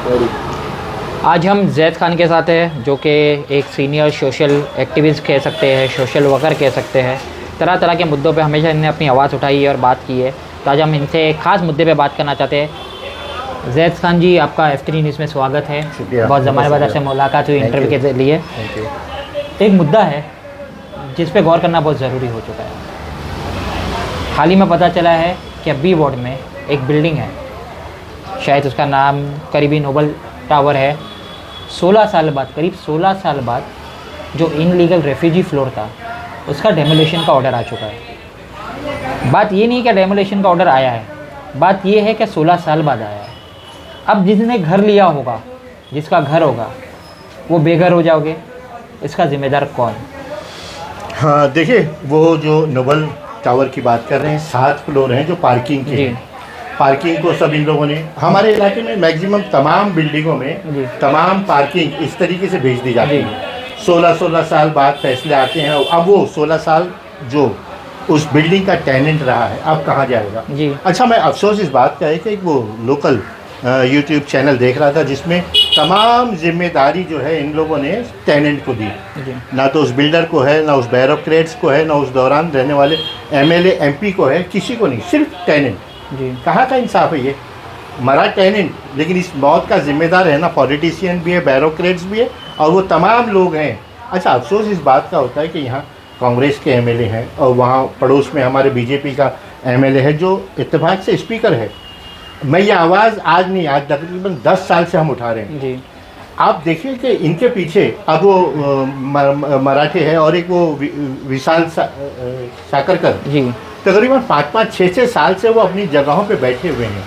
आज हम जैद खान के साथ हैं, जो कि एक सीनियर सोशल एक्टिविस्ट कह सकते हैं, सोशल वर्कर कह सकते हैं। तरह तरह के मुद्दों पे हमेशा इन्होंने अपनी आवाज़ उठाई है और बात की है। तो आज हम इनसे एक ख़ास मुद्दे पे बात करना चाहते हैं। जैद खान जी, आपका F3 न्यूज़ में स्वागत है। बहुत ज़माने बाद आपसे मुलाकात हुई इंटरव्यू के लिए। एक मुद्दा है जिस पे गौर करना बहुत ज़रूरी हो चुका है। हाल ही में पता चला है कि बी वार्ड में एक बिल्डिंग है, शायद उसका नाम करीबी नोबल टावर है। 16 साल बाद, करीब 16 साल बाद जो इनलीगल रेफ्यूजी फ्लोर था, उसका डेमोलिशन का ऑर्डर आ चुका है। बात ये नहीं कि डेमोलिशन का ऑर्डर आया है, बात ये है कि 16 साल बाद आया है। अब जिसने घर लिया होगा, जिसका घर होगा, वो बेघर हो जाओगे, इसका जिम्मेदार कौन? हाँ, देखिए, वो जो नोबल टावर की बात कर रहे हैं, 7 फ्लोर हैं जो पार्किंग के हैं। पार्किंग को सब इन लोगों ने, हमारे इलाके में मैक्सिमम तमाम बिल्डिंगों में तमाम पार्किंग इस तरीके से भेज दी जाती है। 16 साल बाद फैसले आते हैं। अब वो 16 साल जो उस बिल्डिंग का टेनेंट रहा है, अब कहाँ जाएगा जी। अच्छा, मैं अफसोस इस बात का है कि वो लोकल यूट्यूब चैनल देख रहा था जिसमें तमाम जिम्मेदारी जो है इन लोगों ने टेनेंट को दी। ना तो उस बिल्डर को है, ना उस बैरोक्रेट्स को है, ना उस दौरान रहने वाले MLA MP को है, किसी को नहीं, सिर्फ टेनेंट। कहाँ का इंसाफ है ये? मरा टेनेंट, लेकिन इस मौत का जिम्मेदार है ना पॉलिटिशियन भी है, बैरोक्रेट्स भी है, और वो तमाम लोग हैं। अच्छा, अफसोस इस बात का होता है कि यहाँ कांग्रेस के MLA हैं और वहाँ पड़ोस में हमारे BJP का MLA है जो इत्तेफाक से स्पीकर है। मैं ये आवाज़ आज नहीं, आज तकरीबन 10 साल से हम उठा रहे हैं जी। आप देखिए कि इनके पीछे अब वो मराठे है और एक वो विशाल साकरकर जी, तकरीबन 5-5, 6-6 साल से वो अपनी जगहों पे बैठे हुए हैं।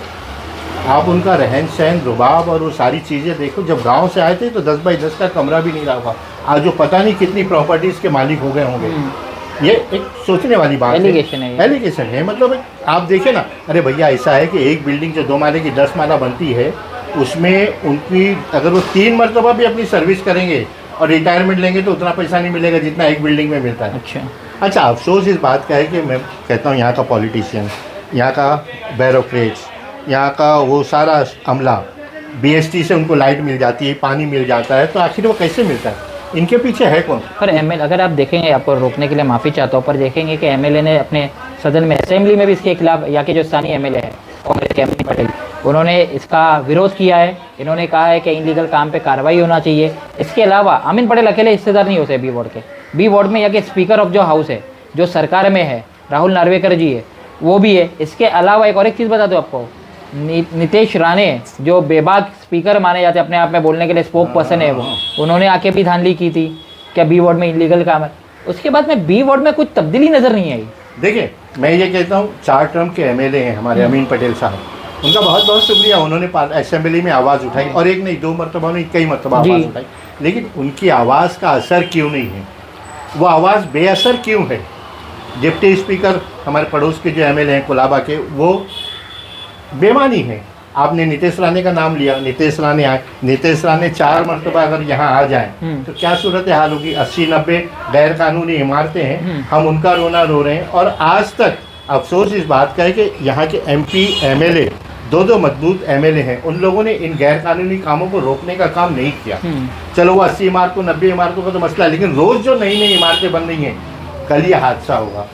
आप उनका रहन सहन, रुबाब और वो सारी चीज़ें देखो। जब गांव से आए थे तो 10 बाई 10 का कमरा भी नहीं रहा होगा, आज जो पता नहीं कितनी प्रॉपर्टीज़ के मालिक हो गए होंगे। ये एक सोचने वाली बात है, एलिगेशन है। मतलब आप देखिए ना, अरे भैया, ऐसा है कि एक बिल्डिंग जो 2 माले की 10 माला बनती है, उसमें उनकी अगर वो 3 मरतबा भी अपनी सर्विस करेंगे और रिटायरमेंट लेंगे तो उतना पैसा नहीं मिलेगा जितना एक बिल्डिंग में मिलता है। अच्छा, अफसोस इस बात का है कि मैं कहता हूँ यहाँ का पॉलिटिशियन, यहाँ का बैरोक्रेट्स, यहाँ का वो सारा अमला, BST से उनको लाइट मिल जाती है, पानी मिल जाता है, तो आखिर वो कैसे मिलता है? इनके पीछे है कौन? पर MLA, अगर आप देखेंगे, आपको रोकने के लिए माफ़ी चाहता हूँ, पर देखेंगे कि MLA ने अपने सदन में, असेंबली में भी इसके खिलाफ, यहाँ के जो स्थानीय MLA है कांग्रेस के अमीन पटेल, उन्होंने इसका विरोध किया है। इन्होंने कहा है कि इनलीगल काम पे कार्रवाई होना चाहिए। इसके अलावा अमीन पटेल अकेले हिस्सेदार नहीं होते बी वार्ड के। बी वार्ड में यहाँ के स्पीकर ऑफ जो हाउस है, जो सरकार में है, राहुल नार्वेकर जी है, वो भी है। इसके अलावा एक और एक चीज़ बता दो आपको, नितेश राणे जो बेबाक स्पीकर माने जाते हैं, अपने आप में बोलने के लिए स्पोक पर्सन है, वो उन्होंने आके भी धांधली की थी क्या बी वार्ड में इलीगल काम है। उसके बाद में बी वार्ड में कुछ तब्दीली नज़र नहीं आई। देखिए, मैं ये कहता हूँ, 4 टर्म के MLA हैं हमारे अमीन पटेल साहब, उनका बहुत बहुत शुक्रिया। उन्होंने असेंबली में आवाज़ उठाई, और एक नहीं, 2 मरतबा नहीं, कई मरतबा आवाज़ उठाई, लेकिन उनकी आवाज़ का असर क्यों नहीं है? वो आवाज़ बेअसर क्यों है? डिप्टी स्पीकर हमारे पड़ोस के जो MLA हैं कुलाबा के, वो बेमानी है। आपने नितेश राणे का नाम लिया, नितेश राणे आए, नितेश राणे 4 मरतबा अगर यहाँ आ जाएं तो क्या सूरत हाल होगी? 80-90 गैर कानूनी इमारतें हैं, हम उनका रोना रो रहे हैं। और आज तक अफसोस इस बात का है कि यहाँ के MP MLA, 2 मजबूत MLA हैं, उन लोगों ने इन गैर कानूनी कामों को रोकने का काम नहीं किया। चलो, वो 80 इमारतों 90 इमारतों का तो मसला है, लेकिन रोज़ जो नई नई इमारतें बन रही हैं, कल ये हादसा होगा,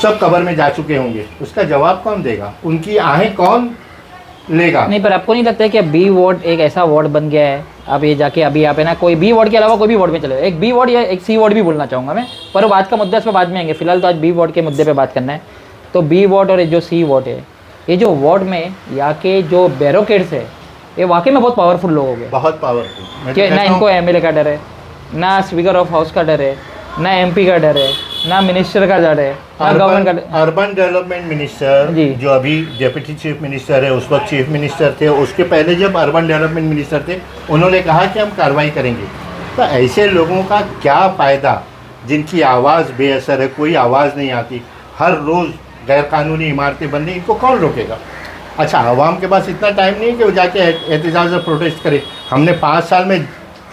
सब कब्र में जा चुके होंगे, उसका जवाब कौन देगा? उनकी आहें कौन लेगा? नहीं, पर आपको नहीं लगता है कि बी वार्ड एक ऐसा वार्ड बन गया है, अब ये जाके अभी यहाँ पे ना कोई बी वार्ड के अलावा कोई भी वार्ड में चले, एक बी वार्ड या एक C वार्ड भी बोलना चाहूँगा मैं, पर वो आज का मुद्दा, इस पर बाद में आएंगे। फिलहाल तो आज बी वार्ड के मुद्दे पे बात करना है। तो बी वार्ड और जो C वार्ड है, ये जो वार्ड में यहाँ के जो बैरोक्रेट्स है, ये वाकई में बहुत पावरफुल लोग हो गए, बहुत पावरफुल। कि ना इनको MLA का डर है, ना स्पीकर ऑफ हाउस का डर है, ना MP का डर है, ना मिनिस्टर का डर है, ना गवर्नमेंट का। अर्बन डेवलपमेंट मिनिस्टर जो अभी डिप्टी चीफ मिनिस्टर है, उस वक्त चीफ मिनिस्टर थे, उसके पहले जब अर्बन डेवलपमेंट मिनिस्टर थे, उन्होंने कहा कि हम कार्रवाई करेंगे। तो ऐसे लोगों का क्या फ़ायदा जिनकी आवाज़ बेअसर है, कोई आवाज़ नहीं आती, हर रोज़ गैरकानूनी इमारतें बन रही, इनको कौन रोकेगा? अच्छा, आवाम के पास इतना टाइम नहीं है कि वो जाके एहतजाज और प्रोटेस्ट करे। हमने 5 साल में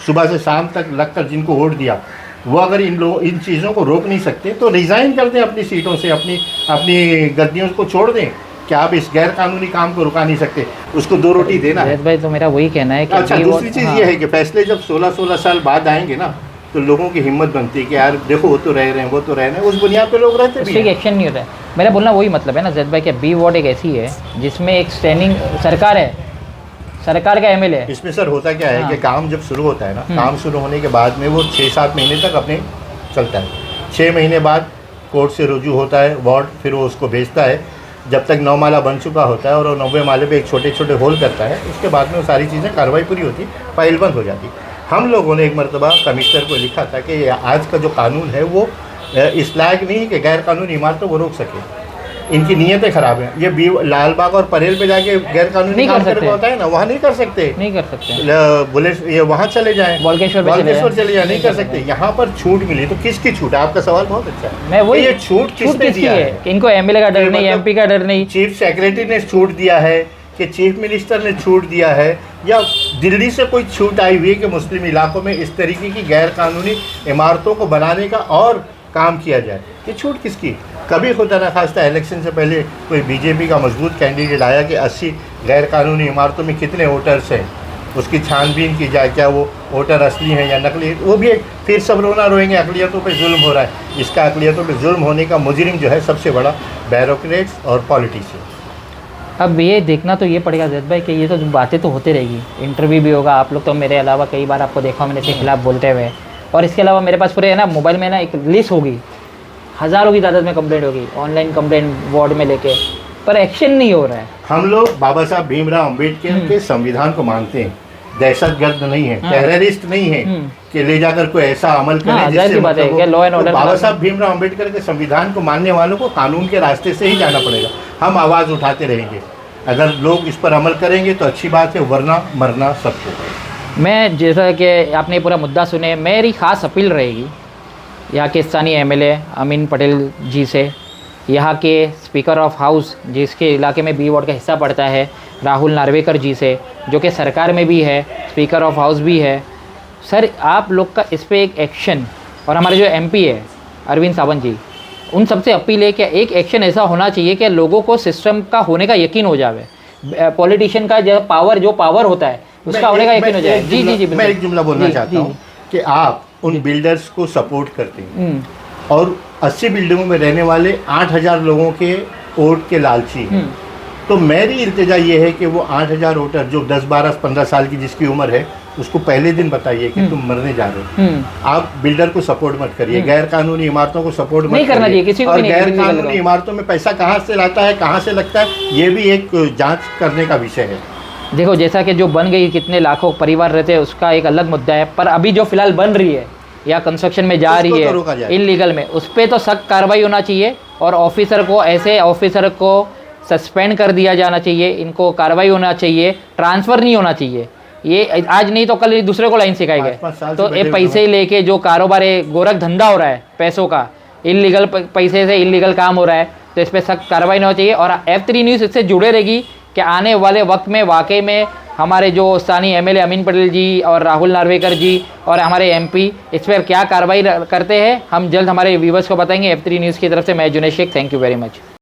सुबह से शाम तक लगकर जिनको वोट दिया, वो अगर इन चीज़ों को रोक नहीं सकते तो रिज़ाइन कर दें अपनी सीटों से, अपनी गद्दियों को छोड़ दें। क्या आप इस गैर कानूनी काम को रुका नहीं सकते? उसको 2 रोटी देना है। जैद भाई तो मेरा वही कहना है कि अच्छा, अभी दूसरी चीज़ हाँ, ये है कि फैसले जब 16-16 साल बाद आएंगे ना, तो लोगों की हिम्मत बनती है कि यार देखो वो तो रह रहे हैं, वो तो रह रहे हैं, उस बुनियाद पे लोग रहते उस भी पर हैं। एक्शन नहीं होता है। मेरा बोलना वही मतलब है ना जैद भाई कि बी वार्ड एक ऐसी है जिसमें एक स्टैंडिंग सरकार है, सरकार का एमएलए है। इसमें सर होता क्या है हाँ। कि काम जब शुरू होता है ना, हम्म। काम शुरू होने के बाद में वो 6-7 महीने तक अपने चलता है। 6 महीने बाद कोर्ट से रुजू होता है वार्ड, फिर वो उसको भेजता है। जब तक 9 माला बन चुका होता है और वो 9वें माले पे एक छोटे-छोटे होल करता है, उसके बाद में वो सारी चीज़ें कार्रवाई पूरी होती, फाइल बंद हो जाती। हम लोगों ने एक मरतबा कमिश्नर को लिखा था कि आज का जो कानून है वो इस लायक नहीं है कि गैर कानूनी इमारतों को रोक सके। इनकी नीयतें ख़राब हैं। ये लाल बाग और परेल पे जाके गैर कानूनी नहीं काम कर करने सकते। को होता है ना, वहाँ नहीं कर सकते। नहीं कर सकते। बुलेट ये वहाँ चले जाएं, बॉलकेश्वर पे चले बॉलकेश्वर जाएं। चले जाएं, नहीं कर सकते। यहाँ पर छूट मिली तो किसकी छूट है? आपका सवाल बहुत अच्छा है। मैं वही ये छूट किसने किसकी दिया है है? कि इनको एमएलए का डर ये नहीं, मतलब एमपी का डर नहीं। चीफ सेक्रेटरी ने छूट दिया है कि चीफ मिनिस्टर ने छूट दिया है, या दिल्ली से कोई छूट आई हुई है कि मुस्लिम इलाकों में इस तरीके की गैर कानूनी इमारतों को बनाने का और काम किया जाए? ये छूट किसकी? कभी खुदा न खास्ता इलेक्शन से पहले कोई बीजेपी का मजबूत कैंडिडेट आया कि 80 गैर कानूनी इमारतों में कितने वोटर्स हैं, उसकी छानबीन की जाए, क्या वो वोटर असली हैं या नकली। वो भी एक फिर सब रोना रोएंगे अकलियतों पे जुल्म हो रहा है। इसका अकलियतों पे जुल्म होने का मुजरिम जो है सबसे बड़ा ब्यूरोक्रेट्स और पॉलिटिशियन। अब ये देखना तो ये पड़ेगा जैद भाई कि ये तो बातें तो होती रहेगी, इंटरव्यू भी होगा। आप लोग तो मेरे अलावा कई बार आपको देखा मैंने इसके खिलाफ बोलते हुए, और इसके अलावा मेरे पास पूरे है ना मोबाइल में ना एक लिस्ट होगी, हज़ारों की तादाद में कंप्लेंट होगी, ऑनलाइन कंप्लेंट वार्ड में लेके, पर एक्शन नहीं हो रहा है। हम लोग बाबा साहब भीमराव अम्बेडकर के संविधान को मानते हैं, दहशतगर्द नहीं है, हाँ। टेररिस्ट नहीं है कि ले जाकर कोई ऐसा अमल करे हाँ, जाहिर सी बात है मतलब कि law and तो order बाबा साहब भीमराव अम्बेडकर के संविधान को मानने वालों को कानून के रास्ते से ही जाना पड़ेगा। हम आवाज़ उठाते रहेंगे, अगर लोग इस पर अमल करेंगे तो अच्छी बात है, वरना मरना सबको। मैं जैसा कि आपने पूरा मुद्दा सुने, मेरी ख़ास अपील रहेगी यहाँ के स्थानीय एमएलए अमीन पटेल जी से, यहाँ के स्पीकर ऑफ हाउस जिसके इलाके में बी वार्ड का हिस्सा पड़ता है राहुल नार्वेकर जी से, जो कि सरकार में भी है, स्पीकर ऑफ हाउस भी है। सर आप लोग का इस पर एक एक्शन, और हमारे जो एमपी है अरविंद सावंत जी, उन सबसे अपील है कि एक एक्शन ऐसा होना चाहिए कि लोगों को सिस्टम का होने का यकीन हो जाए, पॉलिटिशियन का जो पावर होता है उसका होने का यकीन हो जाए। जी जी जी, मैं एक जुमला बोलना जी, चाहता जी। हूँ कि आप उन बिल्डर्स को सपोर्ट करते हैं और 80 बिल्डिंगों में रहने वाले 8000 लोगों के वोट के लालची हैं। तो मेरी इल्तिजा ये है कि वो 8000 वोटर जो 10, 12, 15 साल की जिसकी उम्र है, उसको पहले दिन बताइए कि तुम मरने जा रहे हो। आप बिल्डर को सपोर्ट मत करिए, गैर कानूनी इमारतों को सपोर्ट मत नहीं करना चाहिए किसी को और भी नहीं, गैर किसी को भी कानूनी नहीं। इमारतों में पैसा कहाँ से लाता है, कहाँ से लगता है, ये भी एक जांच करने का विषय है। देखो जैसा कि जो बन गई कितने लाखों परिवार रहते हैं उसका एक अलग मुद्दा है, पर अभी जो फिलहाल बन रही है या कंस्ट्रक्शन में जा उसको रही तो रोका है जाए। इनलीगल में, उस पर तो सख्त कार्रवाई होना चाहिए और ऑफिसर को, ऐसे ऑफिसर को सस्पेंड कर दिया जाना चाहिए, इनको कार्रवाई होना चाहिए, ट्रांसफ़र नहीं होना चाहिए। ये आज नहीं तो कल ये दूसरे को लाइन सिखाई 5-5 साल गए। से तो ये बैठे पैसे लेके जो कारोबार है, गोरख धंधा हो रहा है पैसों का, इलीगल पैसे से इलीगल काम हो रहा है, तो इस पर सख्त कार्रवाई होना चाहिए। और F3 न्यूज़ इससे जुड़े रहेगी कि आने वाले वक्त में वाकई में हमारे जो स्थानीय एमएलए अमीन पटेल जी और राहुल नार्वेकर जी और हमारे एमपी इस पर क्या कार्रवाई करते हैं, हम जल्द हमारे व्यूवर्स को बताएंगे। F3 न्यूज़ की तरफ से मैं Junesh Shaikh, thank you very much.